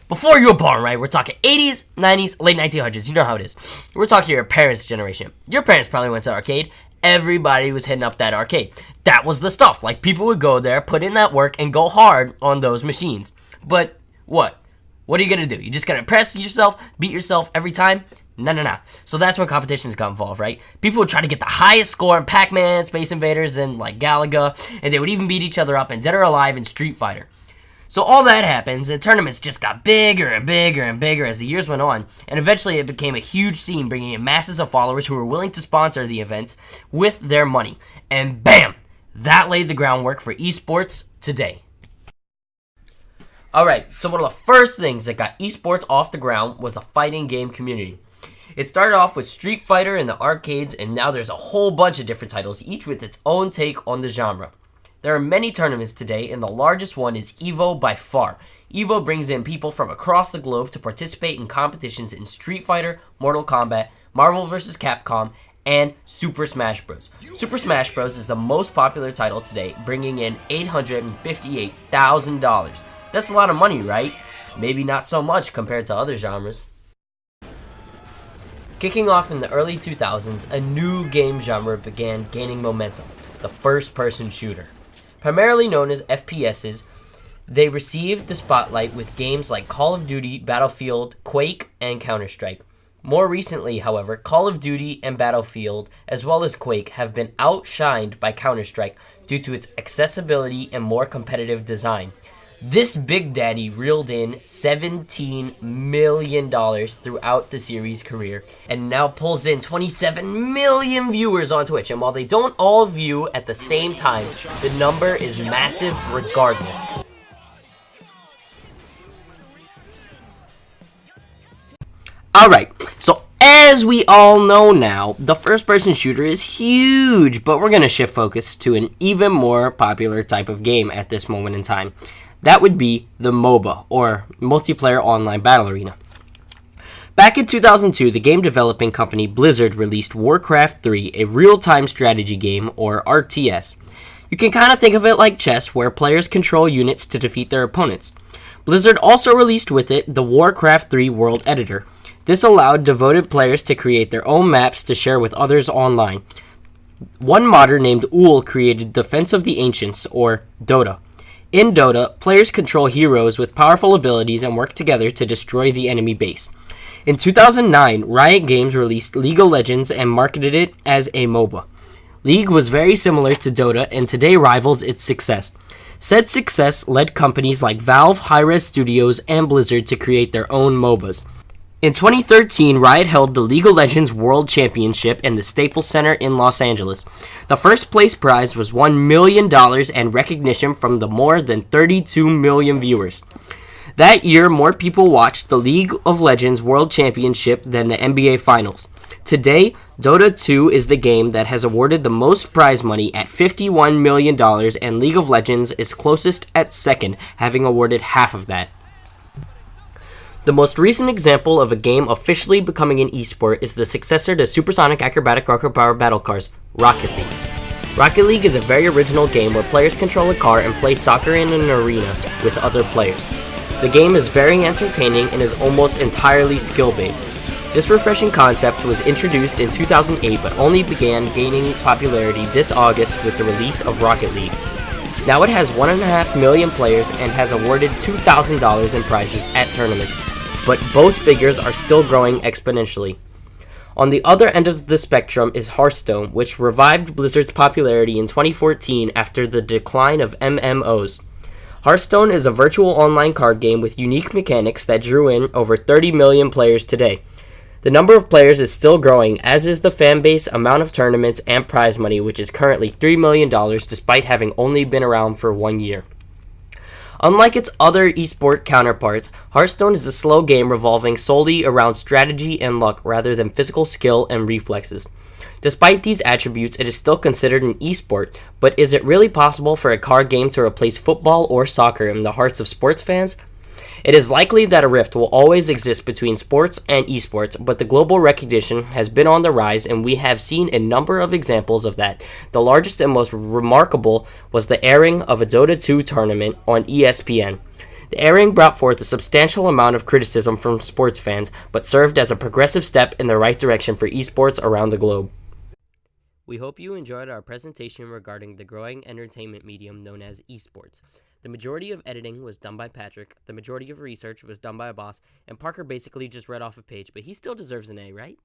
Before you were born, right? We're talking 80s, 90s, late 1900s. You know how it is. We're talking your parents' generation. Your parents probably went to arcade. Everybody was hitting up that arcade. That was the stuff. Like, people would go there, put in that work, and go hard on those machines. But what? What are you going to do? You just going to impress yourself, beat yourself every time? No. So that's when competitions got involved, right? People would try to get the highest score in Pac-Man, Space Invaders, and like Galaga, and they would even beat each other up in Dead or Alive and Street Fighter. So all that happens, and tournaments just got bigger and bigger and bigger as the years went on, and eventually it became a huge scene, bringing in masses of followers who were willing to sponsor the events with their money. And bam! That laid the groundwork for esports today. Alright, so one of the first things that got esports off the ground was the fighting game community. It started off with Street Fighter in the arcades, and now there's a whole bunch of different titles, each with its own take on the genre. There are many tournaments today, and the largest one is EVO by far. EVO brings in people from across the globe to participate in competitions in Street Fighter, Mortal Kombat, Marvel vs. Capcom, and Super Smash Bros. Super Smash Bros. Is the most popular title today, bringing in $858,000. That's a lot of money, right? Maybe not so much compared to other genres. Kicking off in the early 2000s, a new game genre began gaining momentum, the first-person shooter. Primarily known as FPSs, they received the spotlight with games like Call of Duty, Battlefield, Quake, and Counter-Strike. More recently, however, Call of Duty and Battlefield, as well as Quake, have been outshined by Counter-Strike due to its accessibility and more competitive design. This Big Daddy reeled in $17 million throughout the series' career and now pulls in 27 million viewers on Twitch. And while they don't all view at the same time, the number is massive regardless. Alright, so as we all know now, the first-person shooter is huge, but we're going to shift focus to an even more popular type of game at this moment in time. That would be the MOBA, or Multiplayer Online Battle Arena. Back in 2002, the game developing company Blizzard released Warcraft 3, a real-time strategy game, or RTS. You can kind of think of it like chess, where players control units to defeat their opponents. Blizzard also released with it the Warcraft 3 World Editor. This allowed devoted players to create their own maps to share with others online. One modder named Ull created Defense of the Ancients, or Dota. In Dota, players control heroes with powerful abilities and work together to destroy the enemy base. In 2009, Riot Games released League of Legends and marketed it as a MOBA. League was very similar to Dota and today rivals its success. Said success led companies like Valve, Hi-Rez Studios, and Blizzard to create their own MOBAs. In 2013, Riot held the League of Legends World Championship in the Staples Center in Los Angeles. The first place prize was $1 million and recognition from the more than 32 million viewers. That year, more people watched the League of Legends World Championship than the NBA Finals. Today, Dota 2 is the game that has awarded the most prize money at $51 million, and League of Legends is closest at second, having awarded half of that. The most recent example of a game officially becoming an esport is the successor to Supersonic Acrobatic Rocket Power Battle Cars, Rocket League. Rocket League is a very original game where players control a car and play soccer in an arena with other players. The game is very entertaining and is almost entirely skill-based. This refreshing concept was introduced in 2008 but only began gaining popularity this August with the release of Rocket League. Now it has 1.5 million players and has awarded $2,000 in prizes at tournaments, but both figures are still growing exponentially. On the other end of the spectrum is Hearthstone, which revived Blizzard's popularity in 2014 after the decline of MMOs. Hearthstone is a virtual online card game with unique mechanics that drew in over 30 million players today. The number of players is still growing, as is the fan base, amount of tournaments, and prize money, which is currently $3 million despite having only been around for 1 year. Unlike its other esport counterparts, Hearthstone is a slow game revolving solely around strategy and luck rather than physical skill and reflexes. Despite these attributes, it is still considered an esport, but is it really possible for a card game to replace football or soccer in the hearts of sports fans? It is likely that a rift will always exist between sports and esports, but the global recognition has been on the rise and we have seen a number of examples of that. The largest and most remarkable was the airing of a Dota 2 tournament on ESPN. The airing brought forth a substantial amount of criticism from sports fans, but served as a progressive step in the right direction for esports around the globe. We hope you enjoyed our presentation regarding the growing entertainment medium known as esports. The majority of editing was done by Patrick, the majority of research was done by Abbas, and Parker basically just read off a page, but he still deserves an A, right?